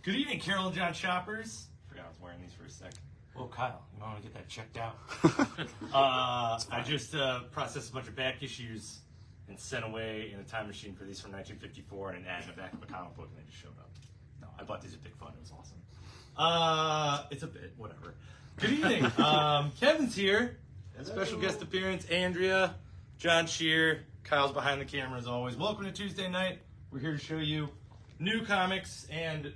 Good evening, Carol and John shoppers. Forgot I was wearing these for a sec. Oh, Kyle, you want to get that checked out? I just processed a bunch of back issues and sent away in a time machine for these from 1954 and an ad in the back of a comic book, and they just showed up. No, I bought these at Big Fun. It was awesome. It's a bit, whatever. Good evening. Kevin's here. A special guest appearance, Andrea, John Shear. Kyle's behind the camera as always. Welcome to Tuesday night. We're here to show you new comics and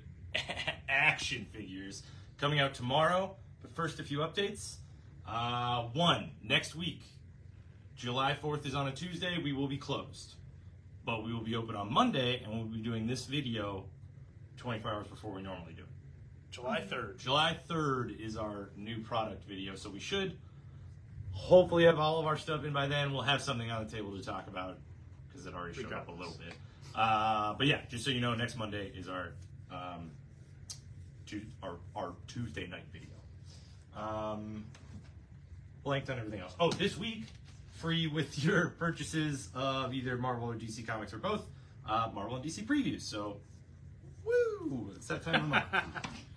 action figures coming out tomorrow. But first, a few updates. One, next week, July 4th is on a Tuesday. We will be closed. But we will be open on Monday, and we'll be doing this video 24 hours before we normally do it. July 3rd. July 3rd is our new product video, so we should hopefully have all of our stuff in by then. We'll have something on the table to talk about because it already showed up a little bit. But yeah, just so you know, next Monday is our Tuesday night video. Blanked on everything else. Oh, this week, free with your purchases of either Marvel or DC Comics or both, Marvel and DC previews. So, woo! It's that time of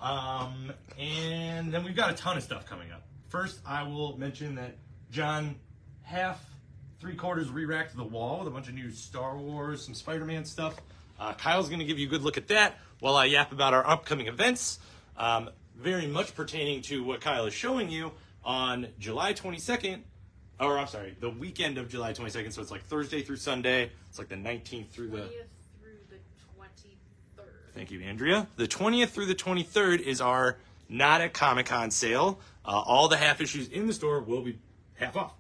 month. And then we've got a ton of stuff coming up. First, I will mention that John three-quarters re-racked the wall with a bunch of new Star Wars, some Spider-Man stuff. Kyle's going to give you a good look at that while I yap about our upcoming events, very much pertaining to what Kyle is showing you on July 22nd, or I'm sorry, the weekend of July 22nd, so it's like Thursday through Sunday. It's like the 19th through the 20th through the 23rd. Thank you, Andrea. The 20th through the 23rd is our Not at Comic-Con sale. All the half issues in the store will be half off,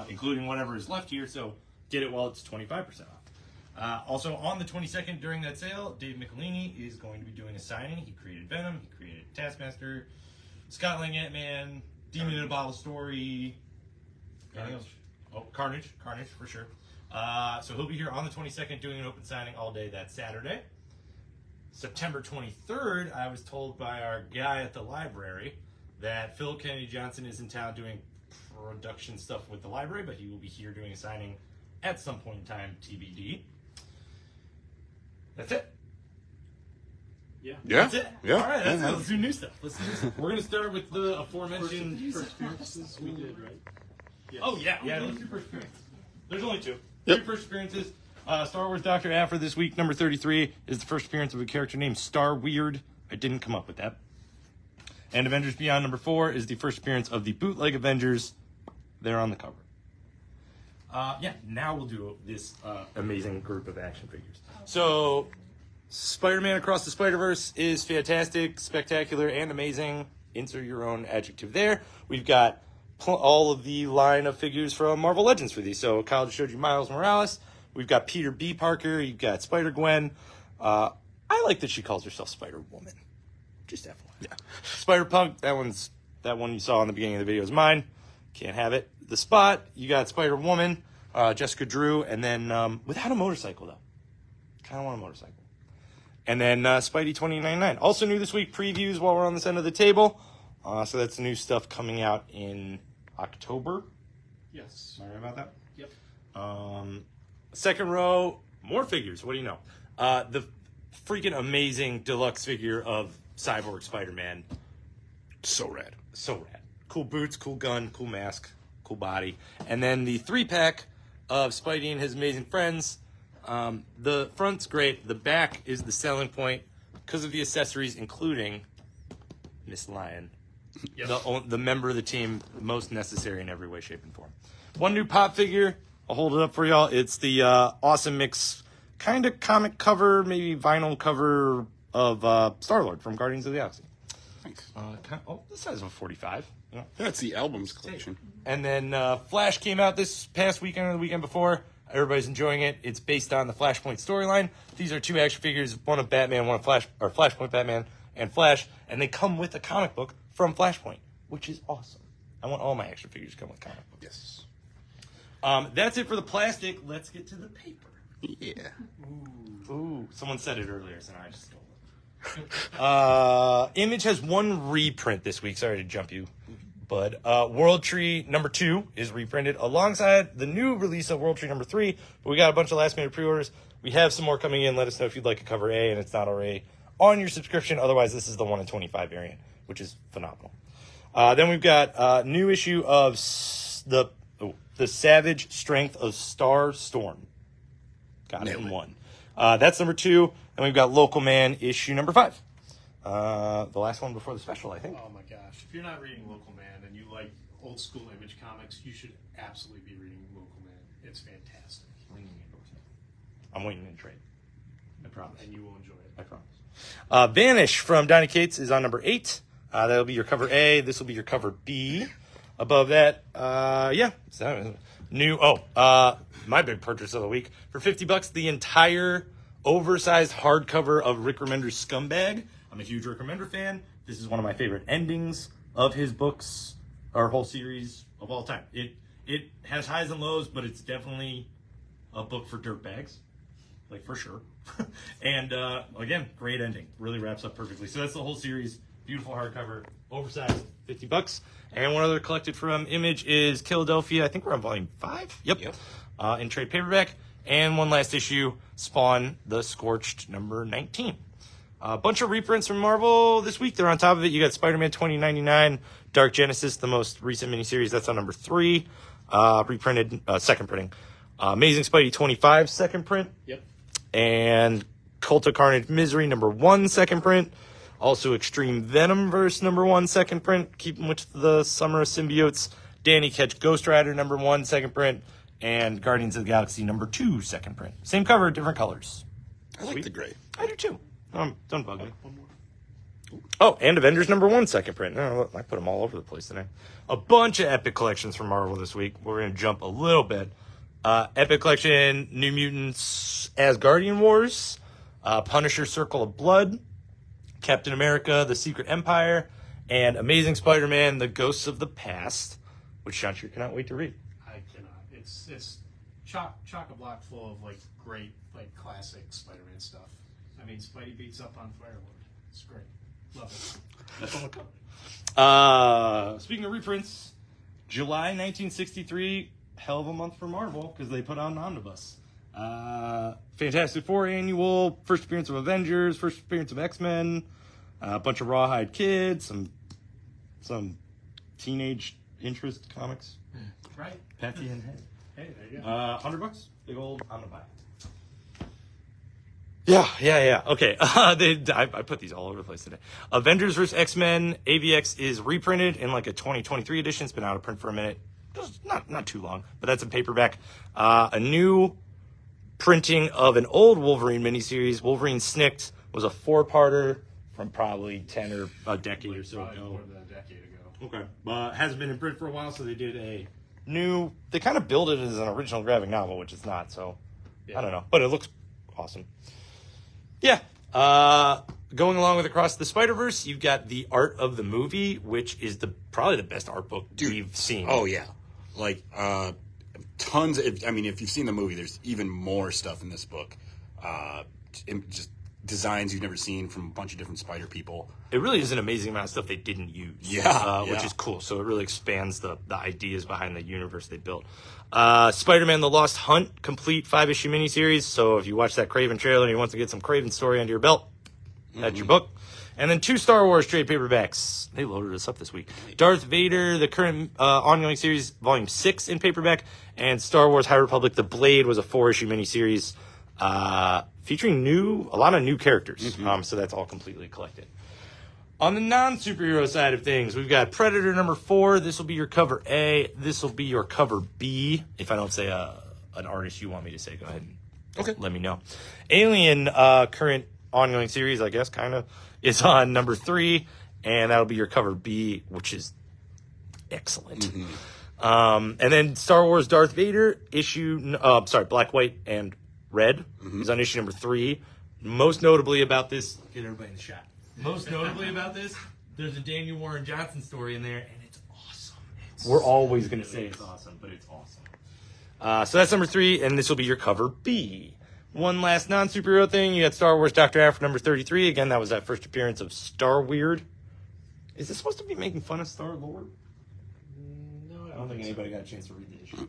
including whatever is left here, so get it while it's 25% off. Also, on the 22nd during that sale, Dave Michelini is going to be doing a signing. He created Venom, he created Taskmaster, Scott Lang Ant-Man, Demon in a Bottle Story, anything else? Oh, Carnage for sure. So he'll be here on the 22nd doing an open signing all day that Saturday. September 23rd, I was told by our guy at the library that Phil Kennedy Johnson is in town doing production stuff with the library, but he will be here doing a signing at some point in time, TBD. That's it. Yeah. That's it. Yeah. All right, that's it. Let's do new stuff. We're going to start with the aforementioned... First appearances we did, right? Yes. Oh, yeah. Let's do first appearances. There's only two. Yep. 3 first appearances. Star Wars Dr. Aphra this week, number 33, is the first appearance of a character named Star Weird. I didn't come up with that. And Avengers Beyond number 4 is the first appearance of the bootleg Avengers. They're on the cover. Now we'll do this amazing group of action figures. So, Spider-Man Across the Spider-Verse is fantastic, spectacular, and amazing. Insert your own adjective there. We've got all of the line of figures from Marvel Legends for these. So, Kyle just showed you Miles Morales. We've got Peter B. Parker. You've got Spider-Gwen. I like that she calls herself Spider-Woman. Just FYI. Yeah. Spider-Punk, that one you saw in the beginning of the video is mine. Can't have it. The Spot, you got Spider-Woman, Jessica Drew, and then without a motorcycle, though. Kind of want a motorcycle. And then Spidey 2099. Also new this week, previews while we're on this end of the table. So that's new stuff coming out in October. Yes. Am I right about that? Yep. Second row, more figures. What do you know? The freaking amazing deluxe figure of Cyborg Spider-Man. So rad. So rad. Cool boots, cool gun, cool mask, cool body. And then the 3-pack of Spidey and his amazing friends. The front's great. The back is the selling point because of the accessories, including Miss Lion. Yep. The member of the team most necessary in every way, shape, and form. One new pop figure. I'll hold it up for y'all. It's the awesome mix, kind of comic cover, maybe vinyl cover of Star-Lord from Guardians of the Galaxy. Thanks. The size of a 45. Yeah. That's the albums collection. And then Flash came out this past weekend or the weekend before. Everybody's enjoying it. It's based on the Flashpoint storyline. These are 2 action figures, one of Batman, one of Flashpoint Batman and Flash, and they come with a comic book from Flashpoint, which is awesome. I want all my action figures to come with comic books. Yes. That's it for the plastic. Let's get to the paper. Yeah. Ooh. Someone said it earlier, so now I just stole it. Image has one reprint this week. Sorry to jump you, bud. World Tree number 2 is reprinted alongside the new release of World Tree number 3. But we got a bunch of last minute pre-orders. We have some more coming in. Let us know if you'd like a cover A and it's not already on your subscription. Otherwise, this is the 1 in 25 variant, which is phenomenal. Then we've got a new issue of the Savage Strength of Star Storm. Got it in one. That's number 2. And we've got Local Man issue number 5. The last one before the special, I think. Oh my gosh! If you're not reading Local Man and you like old school Image comics, you should absolutely be reading Local Man. It's fantastic, I'm waiting in trade. I promise. and you will enjoy it. I promise. Vanish from Donny Cates is on number 8. That'll be your cover A. This will be your cover B. Above that, new. My big purchase of the week for $50, the entire oversized hardcover of Rick Remender's Scumbag. I'm a huge Rick Remender fan. This is one of my favorite endings of his books, or whole series of all time. It has highs and lows, but it's definitely a book for dirtbags, like for sure. And again, great ending. Really wraps up perfectly. So that's the whole series. Beautiful hardcover, oversized, $50. And one other collected from Image is Philadelphia. I think we're on volume 5. Yep. In trade paperback. And one last issue, Spawn the Scorched, number 19. A bunch of reprints from Marvel this week. They're on top of it. You got Spider-Man 2099, Dark Genesis, the most recent miniseries. That's on number 3. Reprinted, second printing. Amazing Spidey 25, second print. Yep. And Cult of Carnage Misery, number 1, second print. Also Extreme Venomverse, number 1, second print. Keeping with the Summer of Symbiotes. Danny Ketch Ghost Rider, number 1, second print. And Guardians of the Galaxy, number 2, second print. Same cover, different colors. I like the gray. I do too. Don't bug me. One more. Oh, and Avengers number 1, second print. Oh, I put them all over the place today. A bunch of Epic collections from Marvel this week. We're going to jump a little bit. Epic Collection, New Mutants, Asgardian Wars, Punisher Circle of Blood, Captain America, The Secret Empire, and Amazing Spider-Man, The Ghosts of the Past, which Sean sure cannot wait to read. I cannot. It's chock-a-block full of like great like classic Spider-Man stuff. I mean, Spidey beats up on Firelord. It's great. Love it. That's on the cover. Speaking of reprints, July 1963, hell of a month for Marvel because they put out an omnibus. Fantastic Four annual, first appearance of Avengers, first appearance of X-Men, a bunch of Rawhide Kids, some teenage interest comics. Right. Patsy and Head. Hey, there you go. $100, big old omnibus. Yeah. Okay. I put these all over the place today. Avengers vs. X-Men AVX is reprinted in like a 2023 edition. It's been out of print for a minute. Just not too long, but that's in paperback. A new printing of an old Wolverine miniseries. Wolverine Snicked was a 4-parter from probably 10 or a decade or so Probably ago. more than a decade ago. Okay. Hasn't been in print for a while, so they did a new... They kind of billed it as an original graphic novel, which it's not, so... Yeah. I don't know. But it looks awesome. Yeah. Going along with Across the Spider-Verse, you've got The Art of the Movie, which is probably the best art book we've seen. Oh, yeah. Like, tons. If you've seen the movie, there's even more stuff in this book. Just designs you've never seen from a bunch of different spider people. It really is an amazing amount of stuff they didn't use. Which is cool. So it really expands the ideas behind the universe they built. Spider-Man The Lost Hunt, complete 5-issue miniseries. So if you watch that Kraven trailer and you want to get some Kraven story under your belt, that's your book. And then 2 Star Wars trade paperbacks. They loaded us up this week. Darth Vader, the current ongoing series, volume 6 in paperback. And Star Wars High Republic, The Blade was a 4-issue miniseries featuring a lot of new characters. So that's all completely collected. On the non-superhero side of things, we've got Predator number 4. This will be your cover A. This will be your cover B. If I don't say an artist you want me to say, go ahead and let me know. Alien, current ongoing series, I guess, kind of, is on number 3. And that'll be your cover B, which is excellent. And then Star Wars Darth Vader, Black, White, and Red is on issue number 3. Most notably about this, get everybody in the shot. Most notably about this, there's a Daniel Warren Johnson story in there, and it's awesome. We're always going to say it's awesome, but it's awesome. So that's number 3, and this will be your cover B. One last non-superhero thing, you got Star Wars Dr. Aphra number 33. Again, that was that first appearance of Star Weird. Is this supposed to be making fun of Star-Lord? No, I don't think anybody got a chance to read the issue.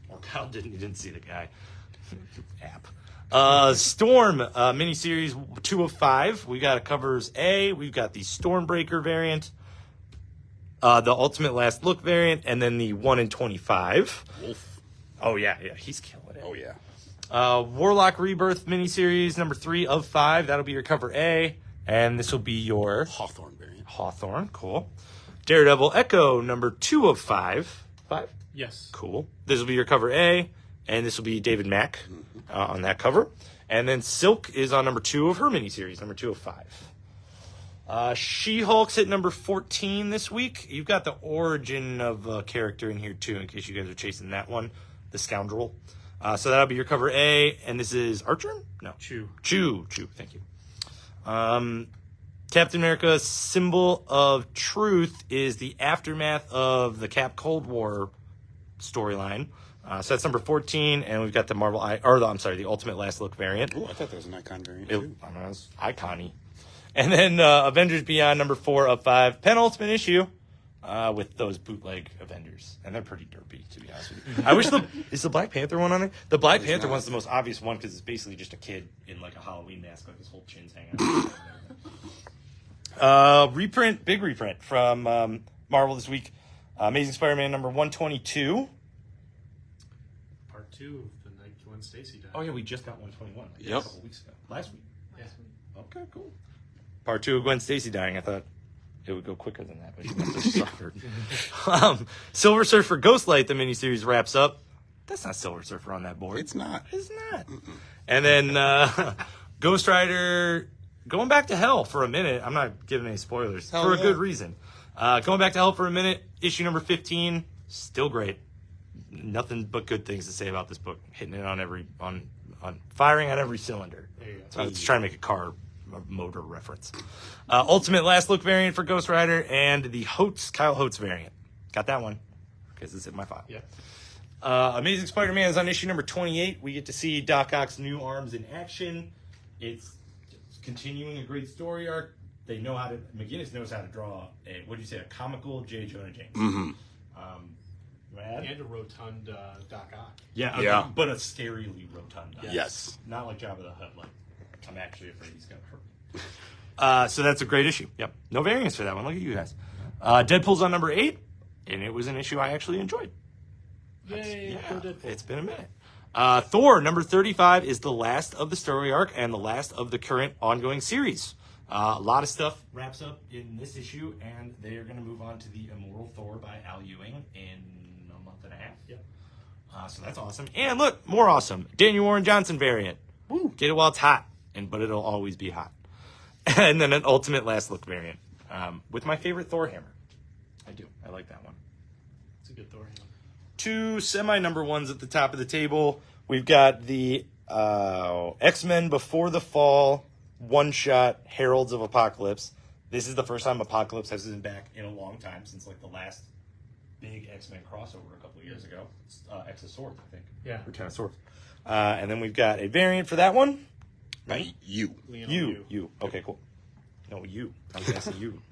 Or Kyle didn't. He didn't see the guy. App. Storm miniseries 2 of 5. We got covers A. We've got the Stormbreaker variant, the Ultimate Last Look variant, and then the 1 in 25. Wolf. Oh yeah, he's killing it. Oh yeah. Warlock Rebirth miniseries number 3 of 5. That'll be your cover A, and this will be your Hawthorne variant. Hawthorne. Cool. Daredevil Echo number 2 of 5. 5. Yes. Cool. This will be your cover A, and this will be David Mack on that cover. And then Silk is on number 2 of her miniseries, number 2 of 5. She-Hulk's at number 14 this week. You've got the origin of a character in here, too, in case you guys are chasing that one, the Scoundrel. So that'll be your cover A, and this is Archer? No. Chew. Thank you. Captain America's Symbol of Truth is the aftermath of the Cap Cold War storyline. So that's number 14, and we've got the the Ultimate Last Look variant. Oh, I thought that was an icon variant too. I mean, it's icon-y. And then Avengers Beyond number 4 of 5, penultimate issue with those bootleg Avengers, and they're pretty derpy, to be honest with you. I wish is the Black Panther one on there? The Black Panther one's the most obvious one because it's basically just a kid in like a Halloween mask, like his whole chin's hanging out. Big reprint from Marvel this week. Amazing Spider-Man number 122. Part 2 of the night Gwen Stacy died. Oh yeah, we just got 121. Like, Yep. A couple weeks ago. Last week. Yeah. Okay, cool. Part 2 of Gwen Stacy dying. I thought it would go quicker than that, but she must have suffered. Silver Surfer Ghostlight, the miniseries, wraps up. That's not Silver Surfer on that board. It's not. It's not. And then Ghost Rider going back to hell for a minute. I'm not giving any spoilers for a good reason. Going back to hell for a minute. Issue number 15. Still great. Nothing but good things to say about this book. Hitting it on firing on every cylinder. There you go. So I was trying to make a motor reference. Ultimate Last Look variant for Ghost Rider and the Kyle Holtz variant. Got that one because it's in my file. Yeah. Amazing Spider-Man is on issue number 28. We get to see Doc Ock's new arms in action. It's continuing a great story arc. McGinnis knows how to draw a comical J. Jonah James. Mm-hmm. And a rotund Doc Ock. Yeah. But a sterilely rotund. Yes. Not like Jabba the Hutt. Like, I'm actually afraid he's going to hurt. So that's a great issue. Yep. No variants for that one. Look at you guys. Deadpool's on number 8, and it was an issue I actually enjoyed. Yay, for Deadpool. It's been a minute. Thor, number 35, is the last of the story arc and the last of the current ongoing series. A lot of stuff wraps up in this issue, and they are going to move on to the Immortal Thor by Al Ewing in a month and a half. Yep. So that's awesome. And look, more awesome. Daniel Warren Johnson variant. Woo. Get it while it's hot, but it'll always be hot. And then an Ultimate Last Look variant with my favorite Thor hammer. I do. I like that one. It's a good Thor hammer. 2 semi-number ones at the top of the table. We've got the X-Men Before the Fall one-shot Heralds of Apocalypse. This is the first time Apocalypse has been back in a long time, since like the last big X-Men crossover a couple of years ago. X of Swords, I think. Yeah. Or Ten of Swords. And then we've got a variant for that one. Right? You. You. Okay, cool. No, you. I was asking you.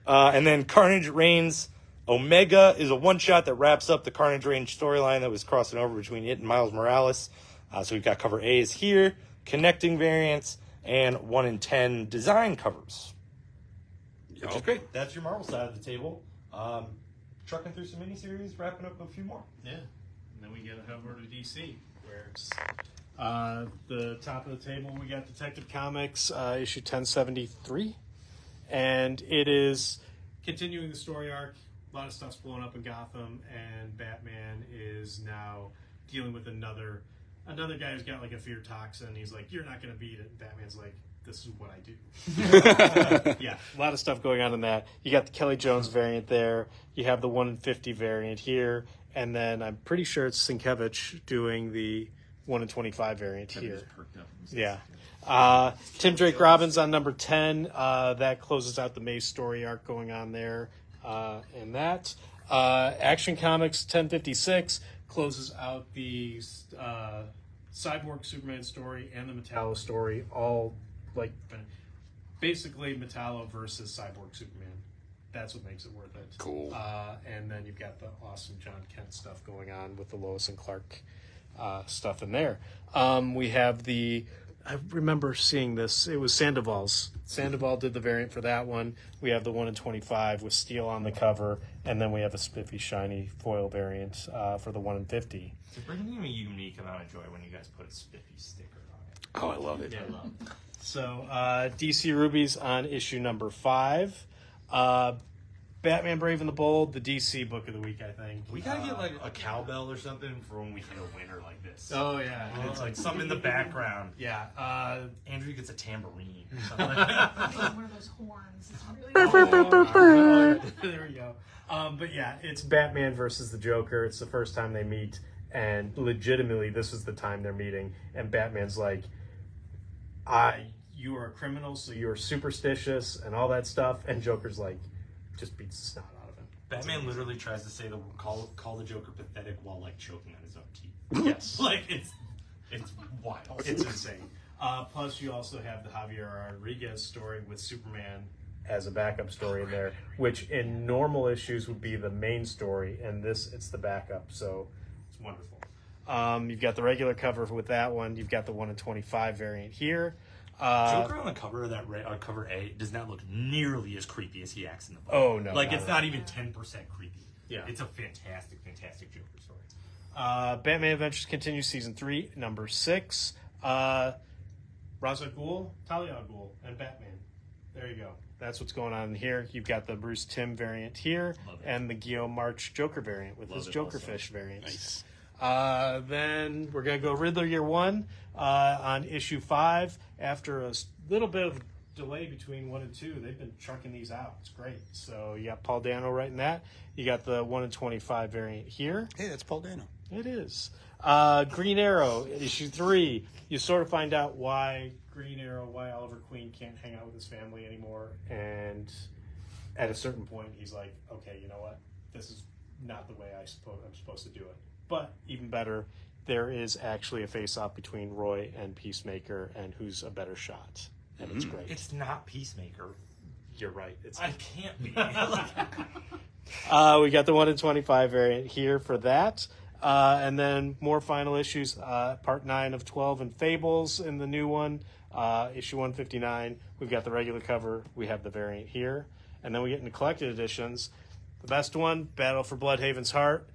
And then Carnage Reigns Omega is a one-shot that wraps up the Carnage Reigns storyline that was crossing over between it and Miles Morales. So we've got cover A is here, connecting variants, and 1 in 10 design covers. Which is great. That's your Marvel side of the table. Trucking through some miniseries, wrapping up a few more. Yeah. And then we get over to DC, where it's the top of the table. We got Detective Comics, issue 1073. And it is continuing the story arc. A lot of stuff's blowing up in Gotham, and Batman is now dealing with another guy who's got like a fear toxin. He's like, "You're not going to beat it." And Batman's like, "This is what I do." Yeah, a lot of stuff going on in that. You got the Kelly Jones variant there. You have the 1 in 50 variant here, and then I'm pretty sure it's Sienkiewicz doing the 1 in 25 variant here. Yeah. Tim Drake Robbins on number 10. That closes out the Maze story arc going on there. And that. Action Comics 1056 closes out the Cyborg Superman story and the Metallo story. All like basically Metallo versus Cyborg Superman. That's what makes it worth it. Cool. And then you've got the awesome John Kent stuff going on with the Lois and Clark stuff in there. We have I remember seeing this. It was Sandoval's. Sandoval did the variant for that one. We have the 1 in 25 with steel on the cover, and then we have a spiffy, shiny foil variant for the 1 in 50. It brings me a unique amount of joy when you guys put a spiffy sticker on it. Oh, I love it. Yeah, I love it. So, DC Rubies on issue number 5. Batman Brave and the Bold, the DC book of the week, I think. We gotta get like a cowbell or something for when we hit a winner like this. Oh, yeah. It's like something in the background. Yeah. Andrew gets a tambourine or something like that. One of those horns. It's really There we go. But yeah, it's Batman versus the Joker. It's the first time they meet, and legitimately, this is the time they're meeting. And Batman's like, you are a criminal, so you're superstitious and all that stuff. And Joker's like, just beats the snot out of him. Batman literally tries to say call the Joker pathetic while like choking on his own teeth. Yes. Like it's wild. It's insane. Plus, you also have the Javier Rodriguez story with Superman as a backup story in there, which in normal issues would be the main story, and it's the backup, so it's wonderful. You've got the regular cover with that one. You've got the 1 in 25 variant here. Joker on the cover of that cover A does not look nearly as creepy as he acts in the book. Oh, no. Like it's not even 10% creepy. Yeah. It's a fantastic Joker story. Batman Adventures Continue Season 3, number 6. Ra's al Ghul, Talia al Ghul, and Batman. There you go. That's what's going on here. You've got the Bruce Timm variant here, and the Guillaume March Joker variant with his Jokerfish variant. Nice. Then we're going to go Riddler Year 1 on issue 5. After a little bit of delay between 1 and 2, they've been trucking these out. It's great. So you got Paul Dano writing that. You got the 1 in 25 variant here. Hey, that's Paul Dano. It is. Green Arrow, issue 3. You sort of find out why why Oliver Queen can't hang out with his family anymore. And at a certain point, he's like, okay, you know what? This is not the way I'm supposed to do it. But even better, there is actually a face-off between Roy and Peacemaker, and who's a better shot. And it's great. It's not Peacemaker. You're right. I can't be. We got the 1 in 25 variant here for that. And then more final issues. Part 9 of 12 and Fables in the new one. Issue 159. We've got the regular cover. We have the variant here. And then we get into collected editions. The best one, Battle for Bloodhaven's Heart.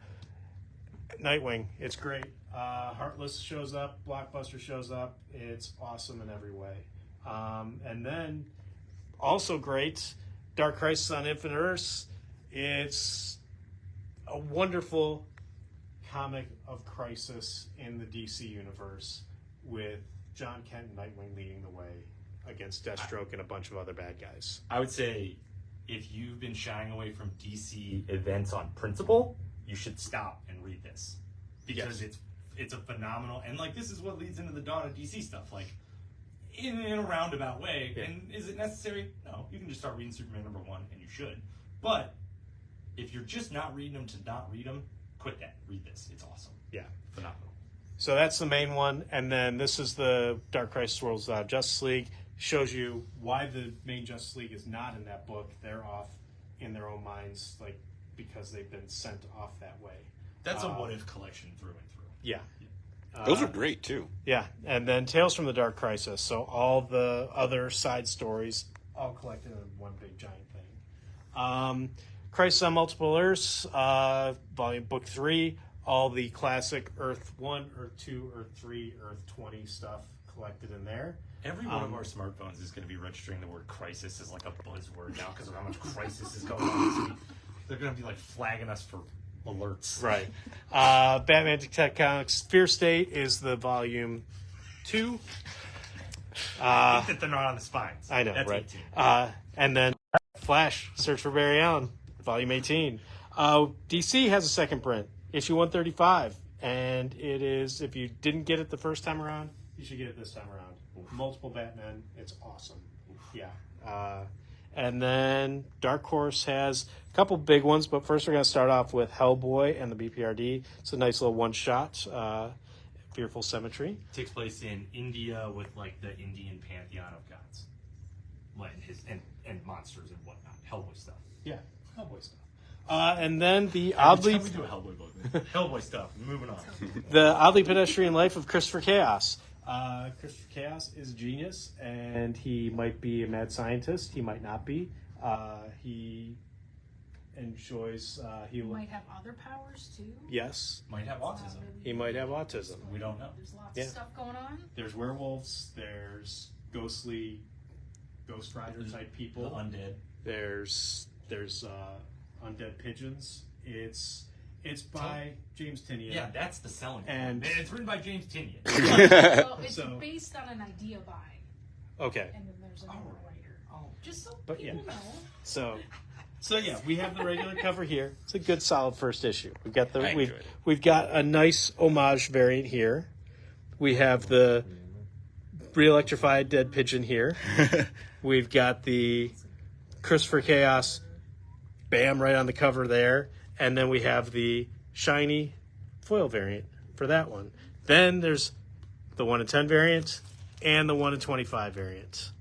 Nightwing. It's great. Heartless shows up. Blockbuster shows up. It's awesome in every way. And then, also great, Dark Crisis on Infinite Earths. It's a wonderful comic of Crisis in the DC universe with John Kent and Nightwing leading the way against Deathstroke and a bunch of other bad guys. I would say if you've been shying away from DC events on principle, you should stop and read this. Because it's a phenomenal, and like this is what leads into the dawn of DC stuff, like in a roundabout way. Yeah. And is it necessary? No, you can just start reading Superman number 1, and you should. But if you're just not reading them to not read them, quit that. Read this. It's awesome. Yeah, phenomenal. So that's the main one, and then this is the Dark Crisis World's Justice League. Shows you why the main Justice League is not in that book. They're off in their own minds, like because they've been sent off that way. That's a what-if collection through and through. Yeah. Those are great, too. Yeah, and then Tales from the Dark Crisis. So all the other side stories all collected in one big giant thing. Crisis on Multiple Earths, volume book 3. All the classic Earth 1, Earth 2, Earth 3, Earth 20 stuff collected in there. Every one of our smartphones is going to be registering the word crisis as like a buzzword now because of how much crisis is going on this week. They're going to be like flagging us for alerts. Right. Batman Detective Comics Fear State is the volume 2. I think that they're not on the spines. I know, that's right? 18. And then Flash, Search for Barry Allen, volume 18. DC has a second print, issue 135. And it is, if you didn't get it the first time around, you should get it this time around. Multiple Batman. It's awesome. Yeah. And then Dark Horse has a couple big ones, but first we're going to start off with Hellboy and the BPRD. It's a nice little one-shot, Fearful Cemetery. It takes place in India with like the Indian pantheon of gods, and monsters and whatnot. Hellboy stuff. Yeah, Hellboy stuff. And then the Every oddly time we do a Hellboy book. Hellboy stuff. Moving on. the oddly pedestrian life of Christopher Chaos. Christopher Chaos is a genius, and he might be a mad scientist. He might not be. He enjoys. He Might have other powers too. Yes, Might have autism. he might have autism. We don't know. There's lots Yeah. of stuff going on. There's werewolves. There's ghostly, Ghost Rider type The people. undead. There's undead pigeons. It's by James Tynion. Yeah, that's the selling point. And- And it's written by James Tynion. Well, it's So- based on an idea by, Okay. and then there's another writer. Oh. Just so But people yeah. know. So yeah, we have the regular cover here. It's a good, solid first issue. We've got I enjoyed it. we've got a nice homage variant here. We have the re-electrified dead pigeon here. We've got the Christopher Chaos, bam, right on the cover there, and then we have the shiny foil variant for that one. Then there's the 1 in 10 variant and the 1 in 25 variant.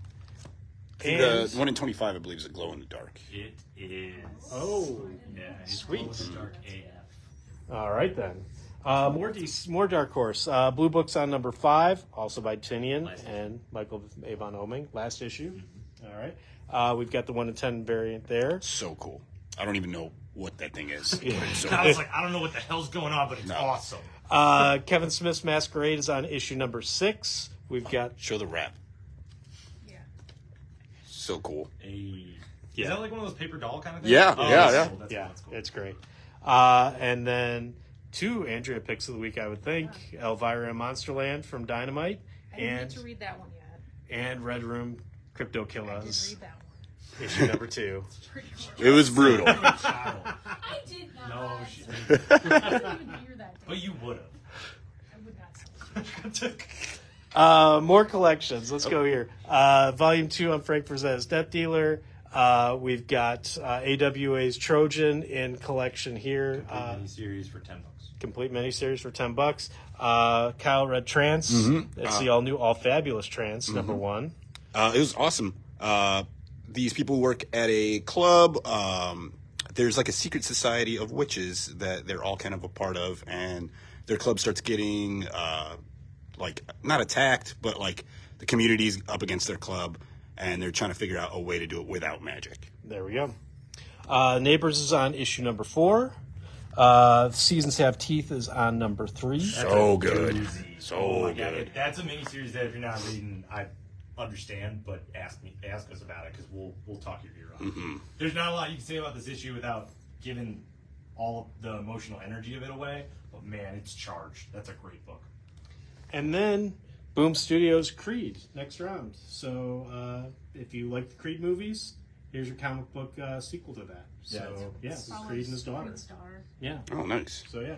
The 1 in 25, I believe, is a glow in the dark. It is. Oh, Yeah, it's Sweet. glow in the dark AF. all right then. More Dark Horse. Blue Book's on number 5, also by Tynion Last issue. and Michael Avon Oming. Last issue. All right. We've got the 1 in 10 variant there. So cool. I don't even know what that thing is. But it's so I was like, I don't know what the hell's going on, but it's No. awesome. Kevin Smith's Masquerade is on issue number 6. We've got Show the wrap. Yeah. So cool. Is that like one of those paper doll kind of things? Yeah, Oh, yeah, that's yeah. cool. That's yeah, cool. That's cool. it's great. And then 2 Andrea picks of the week, I would think. Elvira and Monsterland from Dynamite, I didn't and get to read that one yet. and Red Room Crypto I did Killers, read that one. issue number 2. Pretty much. It was brutal. Child. I did not. No, she I wasn't even here that day. But you would have. I would not say. More collections. Let's go here. Volume 2 on Frank Frazetta's Death Dealer. We've got AWA's Trojan in collection here. Series for $10. Complete miniseries for $10. Kyle Red Trance. It's the all new, all fabulous Trance, number 1. It was awesome. These people work at a club. There's like a secret society of witches that they're all kind of a part of, and their club starts getting like not attacked, but like the community's up against their club, and they're trying to figure out a way to do it without magic. There we go. Neighbors is on issue number 4. Seasons Have Teeth is on number 3. So good. Doozy. So Oh my God. good. That's a miniseries that if you're not reading, I understand, but ask us about it because we'll talk your ear off. There's not a lot you can say about this issue without giving all of the emotional energy of it away. But man, it's charged. That's a great book. And then Boom Studios Creed next round. So if you like the Creed movies, here's your comic book sequel to that. So yeah, Creed and his daughter. Creed star. Yeah. Oh, nice. So yeah.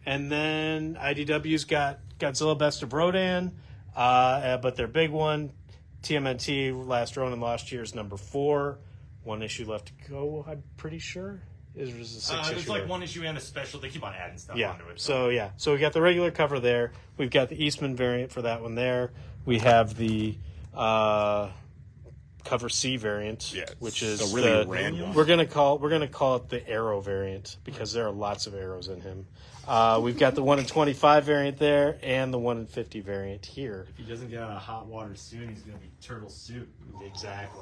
And then IDW's got Godzilla Best of Rodan, but their big one, TMNT Last Ronin Lost Years number 4. 1 issue left to go, I'm pretty sure. Is a 6 issue. There's like there. 1 issue and a special. They keep on adding stuff Yeah. onto it. So yeah. So we got the regular cover there. We've got the Eastman variant for that one there. We have the cover C variant, Yeah, which is a really the, random. we're gonna call it the Arrow variant because there are lots of arrows in him. We've got the 1 in 25 variant there and the 1 in 50 variant here. If he doesn't get out of hot water soon, he's gonna be turtle soup. Exactly.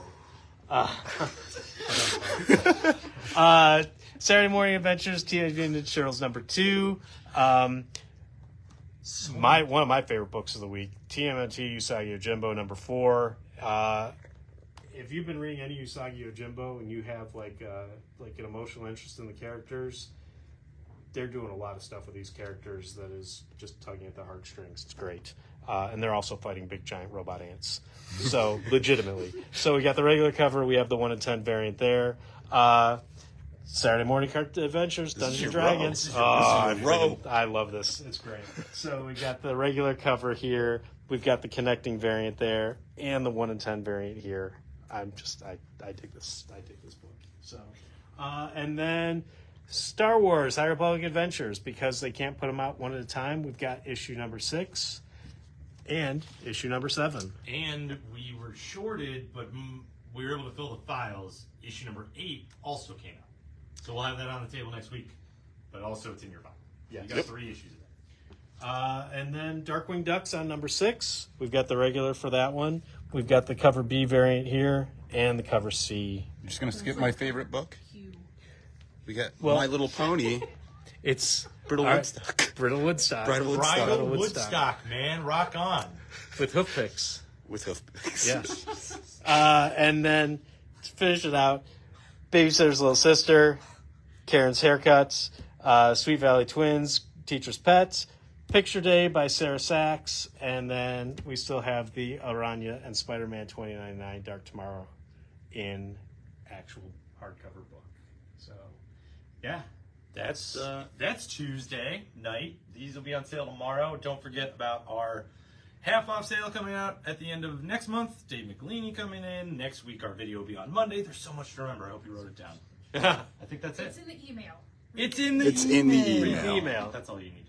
Saturday Morning Adventures, Teenage Mutant Ninja Turtles number 2. One of my favorite books of the week, TMNT Usagi Yojimbo number 4. If you've been reading any Usagi Yojimbo and you have like an emotional interest in the characters, they're doing a lot of stuff with these characters that is just tugging at the heartstrings. It's great. And they're also fighting big giant robot ants. So legitimately. So we got the regular cover. We have the 1 in 10 variant there. Saturday Morning Adventures, Dungeons and your Dragons. row. This is your row. I love this. It's great. So we got the regular cover here. We've got the connecting variant there, and the 1 in 10 variant here. I dig this. I dig this book. So, and then Star Wars High Republic Adventures, because they can't put them out one at a time. We've got issue number 6 and issue number 7. And we were shorted, but we were able to fill the files. Issue number 8 also came out. So we'll have that on the table next week, but also it's in your file. Yeah. You got 3 issues of that. And then Darkwing Ducks on number 6. We've got the regular for that one. We've got the cover B variant here and the cover C. You're just gonna skip my favorite book. Hugh. We got Well- My Little Pony, It's Brittle all right, Woodstock. Brittle Woodstock. Bridal Woodstock. Bridal Woodstock. Woodstock, man. Rock on. With hoof picks. With hoof picks. Yes. And then to finish it out, Babysitter's Little Sister, Karen's Haircuts, Sweet Valley Twins, Teacher's Pets, Picture Day by Sarah Sachs, and then we still have the Aranya and Spider-Man 2099 Dark Tomorrow in actual hardcover book. So, yeah. That's Tuesday night. These will be on sale tomorrow. Don't forget about our half-off sale coming out at the end of next month. Dave McElhaney coming in. Next week, our video will be on Monday. There's so much to remember. I hope you wrote it down. I think that's It's it. in the email. It's in the It's in the email. email. Email. That's all you need.